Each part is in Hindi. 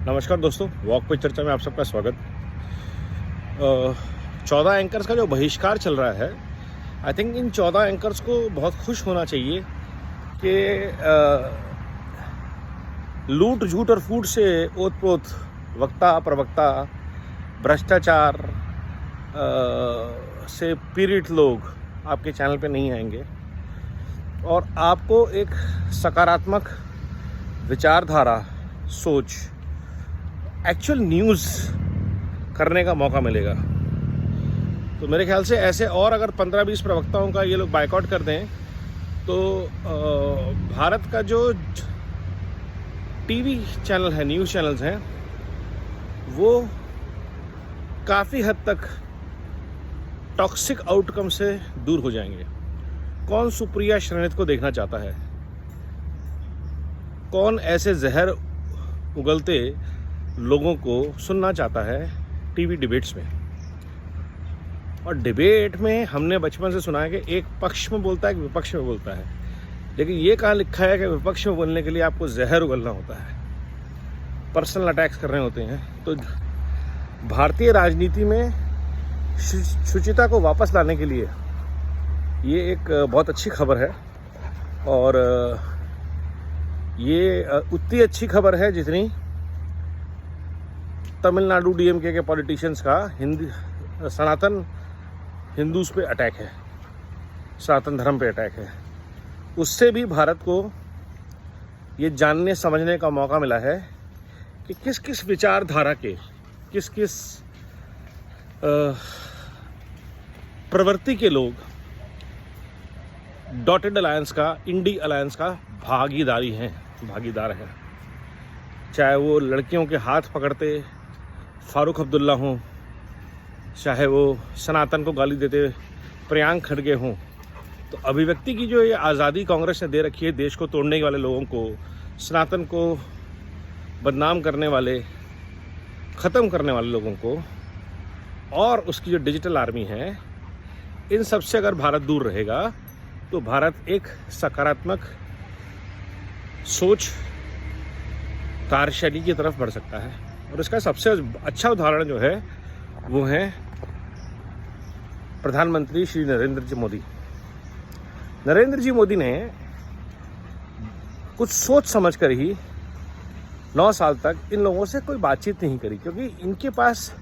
नमस्कार दोस्तों, वॉक पे चर्चा में आप सबका स्वागत। 14 एंकर्स का जो बहिष्कार चल रहा है, आई थिंक इन 14 एंकर्स को बहुत खुश होना चाहिए कि लूट झूठ और फूट से ओत-प्रोत वक्ता प्रवक्ता भ्रष्टाचार से पीड़ित लोग आपके चैनल पे नहीं आएंगे और आपको एक सकारात्मक विचारधारा, सोच, एक्चुअल न्यूज़ करने का मौका मिलेगा। तो मेरे ख्याल से ऐसे और अगर 15-20 प्रवक्ताओं का ये लोग बायकॉट कर दें तो भारत का जो टीवी चैनल है, न्यूज़ चैनल्स हैं, वो काफ़ी हद तक टॉक्सिक आउटकम से दूर हो जाएंगे। कौन सुप्रिया श्रीनाथ को देखना चाहता है? कौन ऐसे जहर उगलते लोगों को सुनना चाहता है टीवी डिबेट्स में? और डिबेट में हमने बचपन से सुना है कि एक पक्ष में बोलता है, एक विपक्ष में बोलता है, लेकिन ये कहाँ लिखा है कि विपक्ष में बोलने के लिए आपको जहर उगलना होता है, पर्सनल अटैक्स करने होते हैं। तो भारतीय राजनीति में शुचिता को वापस लाने के लिए ये एक बहुत अच्छी खबर है और ये उतनी अच्छी खबर है जितनी तमिलनाडु डीएमके के पॉलिटिशियंस का सनातन हिंदूज पे अटैक है, सनातन धर्म पे अटैक है। उससे भी भारत को ये जानने समझने का मौका मिला है कि किस किस विचारधारा के, किस किस प्रवृत्ति के लोग डॉटेड अलायंस का, इंडी अलायंस का भागीदार हैं। चाहे वो लड़कियों के हाथ पकड़ते फारूक अब्दुल्ला हों, चाहे वो सनातन को गाली देते प्रियांक खड़गे हों। तो अभिव्यक्ति की जो ये आज़ादी कांग्रेस ने दे रखी है देश को तोड़ने वाले लोगों को, सनातन को बदनाम करने वाले, ख़त्म करने वाले लोगों को, और उसकी जो डिजिटल आर्मी है, इन सब से अगर भारत दूर रहेगा तो भारत एक सकारात्मक सोच, कार्यशैली की तरफ बढ़ सकता है। और इसका सबसे अच्छा उदाहरण जो है वो है प्रधानमंत्री श्री नरेंद्र जी मोदी ने कुछ सोच समझ कर ही 9 साल तक इन लोगों से कोई बातचीत नहीं करी, क्योंकि इनके पास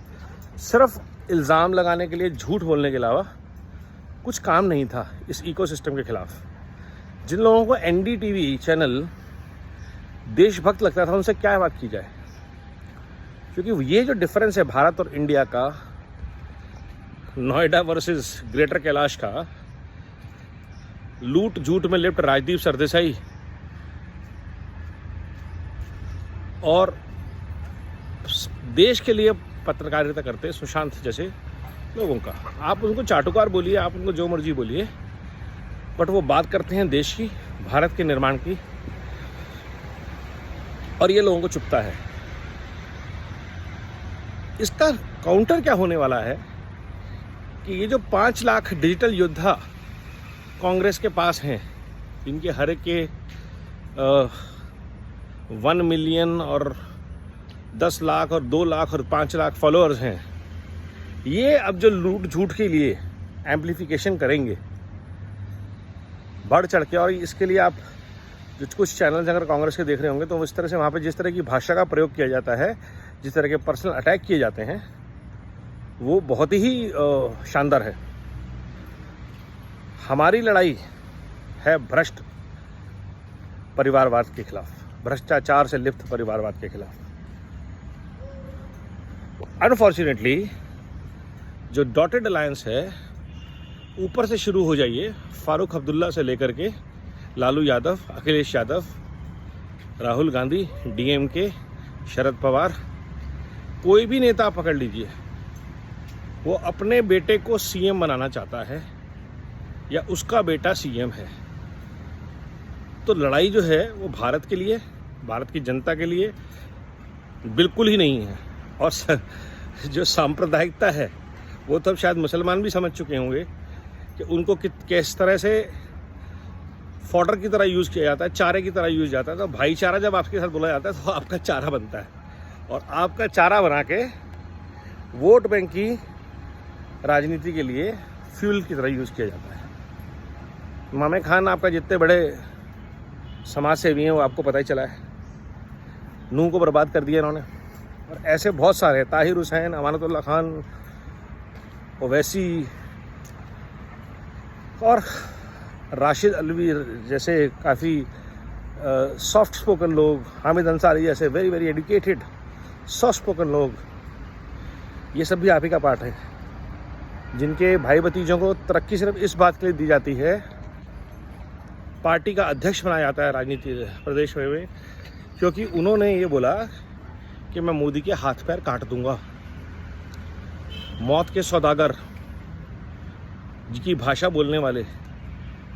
सिर्फ इल्ज़ाम लगाने के लिए, झूठ बोलने के अलावा कुछ काम नहीं था इस इकोसिस्टम के खिलाफ। जिन लोगों को एनडीटीवी चैनल देशभक्त लगता था, उनसे क्या बात की जाए? क्योंकि ये जो डिफरेंस है भारत और इंडिया का, नोएडा वर्सेस ग्रेटर कैलाश का, लूट झूठ में लिप्त राजदीप सरदेसाई और देश के लिए पत्रकारिता करते सुशांत जैसे लोगों का। आप उनको चाटुकार बोलिए, आप उनको जो मर्जी बोलिए, बट वो बात करते हैं देश की, भारत के निर्माण की, और ये लोगों को चुभता है। इसका काउंटर क्या होने वाला है कि ये जो 5 लाख डिजिटल योद्धा कांग्रेस के पास हैं, इनके हर एक के 1 मिलियन और 10 लाख और 2 लाख और 5 लाख फॉलोअर्स हैं, ये अब जो लूट झूठ के लिए एम्प्लीफिकेशन करेंगे बढ़ चढ़ के। और इसके लिए आप जो कुछ चैनल्स अगर कांग्रेस के देख रहे होंगे तो इस तरह से वहाँ पे जिस तरह की भाषा का प्रयोग किया जाता है, जिस तरह के पर्सनल अटैक किए जाते हैं, वो बहुत ही शानदार है। हमारी लड़ाई है भ्रष्ट परिवारवाद के खिलाफ, भ्रष्टाचार से लिप्त परिवारवाद के खिलाफ। अनफॉर्चुनेटली जो डॉटेड अलायंस है, ऊपर से शुरू हो जाइए, फारूक अब्दुल्ला से लेकर के लालू यादव, अखिलेश यादव, राहुल गांधी, डीएमके, शरद पवार, कोई भी नेता पकड़ लीजिए, वो अपने बेटे को सीएम बनाना चाहता है या उसका बेटा सीएम है। तो लड़ाई जो है वो भारत के लिए, भारत की जनता के लिए बिल्कुल ही नहीं है। और जो सांप्रदायिकता है वो तो अब शायद मुसलमान भी समझ चुके होंगे कि उनको किस तरह से फॉडर की तरह यूज़ किया जाता है, चारे की तरह यूज़ जाता है। तो भाईचारा जब आपके साथ बोला जाता है तो आपका चारा बनता है। और आपका चारा बना के वोट बैंक की राजनीति के लिए फ्यूल की तरह यूज़ किया जाता है। इमाम खान आपका जितने बड़े समाज सेवी हैं वो आपको पता ही चला है, नूह को बर्बाद कर दिया इन्होंने। और ऐसे बहुत सारे, ताहिर हुसैन, अमानतुल्लाह खान, ओवैसी और राशिद अलवी जैसे काफ़ी सॉफ्ट स्पोकन लोग, हामिद अंसारी जैसे very very educated soft spoken लोग, ये सब भी आप ही का पार्ट है, जिनके भाई भतीजों को तरक्की सिर्फ इस बात के लिए दी जाती है, पार्टी का अध्यक्ष बनाया जाता है राजनीति प्रदेश में, क्योंकि उन्होंने ये बोला कि मैं मोदी के हाथ पैर काट दूंगा। मौत के सौदागर की भाषा बोलने वाले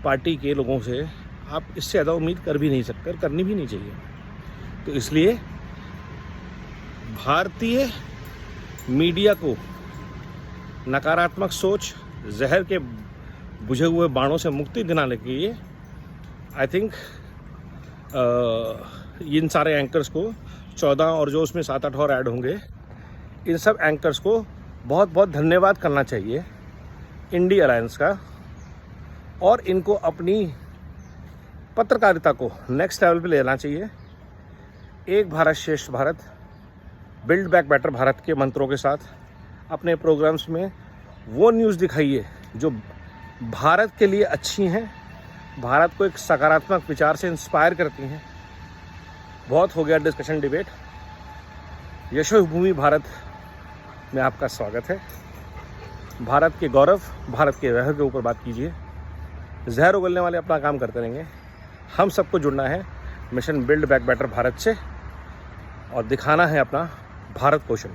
पार्टी के लोगों से आप इससे ज़्यादा उम्मीद कर भी नहीं सकते, करनी भी नहीं चाहिए। तो इसलिए भारतीय मीडिया को नकारात्मक सोच, जहर के बुझे हुए बाणों से मुक्ति दिलाने के लिए आई थिंक इन सारे एंकर्स को 14 और जो उसमें 7-8 और ऐड होंगे, इन सब एंकर्स को बहुत बहुत धन्यवाद करना चाहिए इंडी अलायंस का, और इनको अपनी पत्रकारिता को नेक्स्ट लेवल पे लेना चाहिए। एक भारत श्रेष्ठ Bharat, build back better Bharat के मंत्रों के साथ अपने प्रोग्राम्स में वो न्यूज़ दिखाइए जो भारत के लिए अच्छी हैं, भारत को एक सकारात्मक विचार से इंस्पायर करती हैं। बहुत हो गया डिस्कशन डिबेट। यशोभूमि भारत में आपका स्वागत है। भारत के गौरव, भारत के वैभव के ऊपर बात कीजिए। जहर उगलने वाले अपना काम करते रहेंगे। हम सबको जुड़ना है mission build back better Bharat से और दिखाना है अपना भारत कौशल।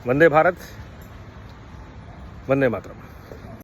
वंदे भारत, वंदे मातरम।